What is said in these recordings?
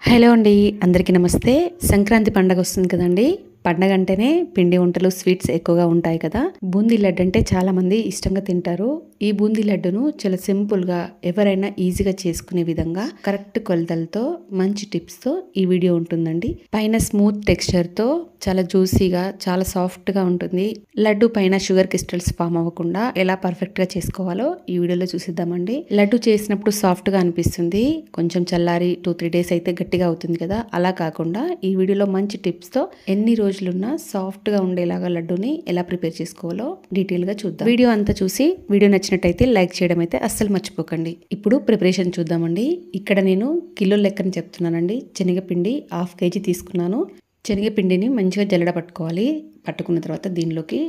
Hello అండి, అందరికీ నమస్తే. సంక్రాంతి పండగ వస్తుంది కదండి. పండగ అంటేనే పిండి వంటలు, స్వీట్స్ ఎక్కువగా ఉంటాయి కదా. బూందీ లడ్డు అంటే చాలా మంది ఇష్టంగా తింటారు. ఈ బూందీ లడ్డును చాలా సింపుల్ గా ఎవరైనా ఈజీగా చేసుకునే విధంగా కరెక్ట్ కొలతలతో మంచి టిప్స్ తో ఈ వీడియో ఉంటుందండి. పైన స్మూత్ టెక్స్చర్ తో చాలా జ్యూసీగా, చాలా సాఫ్ట్ గా ఉంటుంది. లడ్డు పైన షుగర్ క్రిస్టల్స్ ఫామ్ అవ్వకుండా ఎలా పర్ఫెక్ట్ గా చేసుకోవాలో ఈ వీడియోలో చూసిద్దామండి. లడ్డు చేసినప్పుడు సాఫ్ట్ గా అనిపిస్తుంది. కొంచెం చల్లారి 2-3 డేస్ అయితే గట్టిగా అవుతుంది కదా. అలా కాకుండా ఈ వీడియోలో మంచి టిప్స్ తో ఎన్ని రోజులున్నా సాఫ్ట్ గా ఉండేలాగా లడ్డూని ఎలా ప్రిపేర్ చేసుకోవాలో డీటెయిల్ గా చూద్దాం. వీడియో అంతా చూసి వీడియో నచ్చినట్టయితే లైక్ చేయడం అయితే అస్సలు మర్చిపోకండి. ఇప్పుడు ప్రిపరేషన్ చూద్దామండి. ఇక్కడ నేను కిలో లెక్కని చెప్తున్నానండి. శనగపిండి 1/2 kg తీసుకున్నాను. శనగపిండిని మంచిగా జల్లెడ పట్టుకోవాలి. పట్టుకున్న తర్వాత దీనిలోకి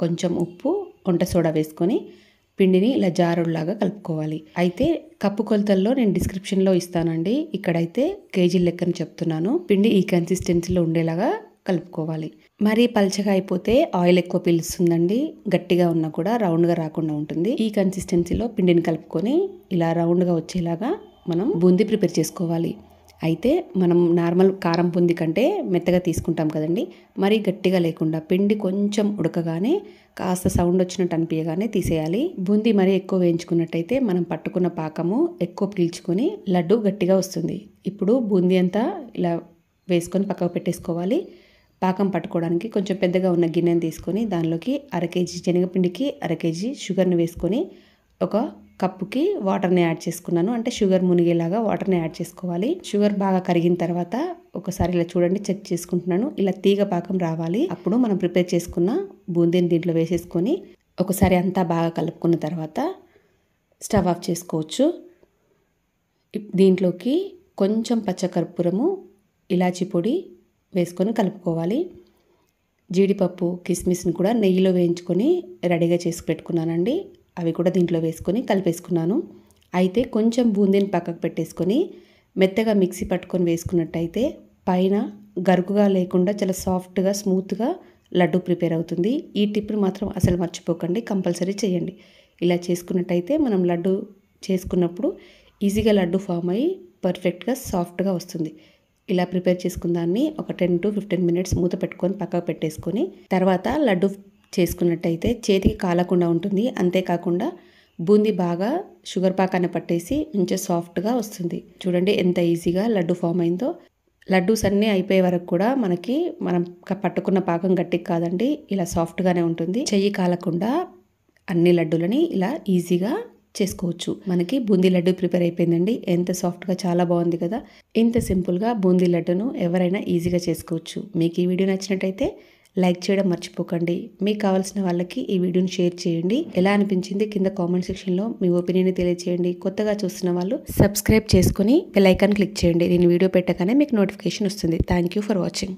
కొంచెం ఉప్పు, వంట సోడా వేసుకొని పిండిని ఇలా జారుడులాగా కలుపుకోవాలి. అయితే కప్పు కొలతల్లో నేను డిస్క్రిప్షన్లో ఇస్తానండి. ఇక్కడైతే కేజీ లెక్కని చెప్తున్నాను. పిండి ఈ కన్సిస్టెన్సీలో ఉండేలాగా కలుపుకోవాలి. మరీ పల్చగా అయిపోతే ఆయిల్ ఎక్కువ పీలుస్తుందండి. గట్టిగా ఉన్నా కూడా రౌండ్గా రాకుండా ఉంటుంది. ఈ కన్సిస్టెన్సీలో పిండిని కలుపుకొని ఇలా రౌండ్గా వచ్చేలాగా మనం బూందీ ప్రిపేర్ చేసుకోవాలి. అయితే మనం నార్మల్ కారం బూందీ కంటే మెత్తగా తీసుకుంటాం కదండి. మరీ గట్టిగా లేకుండా పిండి కొంచెం ఉడకగానే కాస్త సౌండ్ వచ్చినట్టు అనిపించగానే తీసేయాలి. బూందీ మరీ ఎక్కువ వేయించుకున్నట్టయితే మనం పట్టుకున్న పాకము ఎక్కువ పీల్చుకొని లడ్డు గట్టిగా వస్తుంది. ఇప్పుడు బూందీ అంతా ఇలా వేసుకొని పక్కకు పెట్టేసుకోవాలి. పాకం పట్టుకోవడానికి కొంచెం పెద్దగా ఉన్న గిన్నెని తీసుకొని దానిలోకి 1/2 kg శనగపిండికి 1/2 kg షుగర్ని వేసుకొని ఒక కప్పుకి వాటర్ని యాడ్ చేసుకున్నాను. అంటే షుగర్ మునిగేలాగా వాటర్ని యాడ్ చేసుకోవాలి. షుగర్ బాగా కరిగిన తర్వాత ఒకసారి ఇలా చూడండి, చెక్ చేసుకుంటున్నాను. ఇలా తీగ పాకం రావాలి. అప్పుడు మనం ప్రిపేర్ చేసుకున్న బూందీని దీంట్లో వేసేసుకొని ఒకసారి అంతా బాగా కలుపుకున్న తర్వాత స్టవ్ ఆఫ్ చేసుకోవచ్చు. దీంట్లోకి కొంచెం పచ్చకర్పూరము, ఇలాచి పొడి వేసుకొని కలుపుకోవాలి. జీడిపప్పు, కిస్మిస్ని కూడా నెయ్యిలో వేయించుకొని రెడీగా చేసి పెట్టుకున్నానండి. అవి కూడా దీంట్లో వేసుకొని కలిపేసుకున్నాను. అయితే కొంచెం బూందీని పక్కకు పెట్టేసుకొని మెత్తగా మిక్సీ పట్టుకొని వేసుకున్నట్టయితే పైన గరుకుగా లేకుండా చాలా సాఫ్ట్గా, స్మూత్గా లడ్డు ప్రిపేర్ అవుతుంది. ఈ టిప్ని మాత్రం అసలు మర్చిపోకండి, కంపల్సరీ చేయండి. ఇలా చేసుకున్నట్టయితే మనం లడ్డు చేసుకున్నప్పుడు ఈజీగా లడ్డు ఫామ్ అయ్యి పర్ఫెక్ట్గా సాఫ్ట్గా వస్తుంది. ఇలా ప్రిపేర్ చేసుకున్న దాన్ని ఒక 10-15 మినిట్స్ మూత పెట్టుకొని పక్కకు పెట్టేసుకొని తర్వాత లడ్డు చేసుకున్నట్టయితే చేతికి కాలకుండా ఉంటుంది. అంతేకాకుండా బూందీ బాగా షుగర్ పాకాన్ని పట్టేసి మంచిగా సాఫ్ట్గా వస్తుంది. చూడండి ఎంత ఈజీగా లడ్డు ఫామ్ అయిందో. లడ్డూస్ అన్నీ అయిపోయే వరకు కూడా మనం పట్టుకున్న పాకం గట్టికి కాదండి, ఇలా సాఫ్ట్గానే ఉంటుంది. చెయ్యి కాలకుండా అన్ని లడ్డూలని ఇలా ఈజీగా చేసుకోవచ్చు. మనకి బూందీ లడ్డు ప్రిపేర్ అయిపోయిందండి. ఎంత సాఫ్ట్గా, చాలా బాగుంది కదా. ఇంత సింపుల్గా బూందీ లడ్డును ఎవరైనా ఈజీగా చేసుకోవచ్చు. మీకు ఈ వీడియో నచ్చినట్టయితే లైక్ చేయడం మర్చిపోకండి. మీకు కావాల్సిన వాళ్ళకి ఈ వీడియోని షేర్ చేయండి. ఎలా అనిపించింది కింద కామెంట్ సెక్షన్లో మీ ఒపీనియన్ తెలియజేయండి. కొత్తగా చూస్తున్న వాళ్ళు సబ్స్క్రైబ్ చేసుకుని బెల్ ఐకాన్ క్లిక్ చేయండి. నేను వీడియో పెట్టగానే మీకు నోటిఫికేషన్ వస్తుంది. Thank you for watching.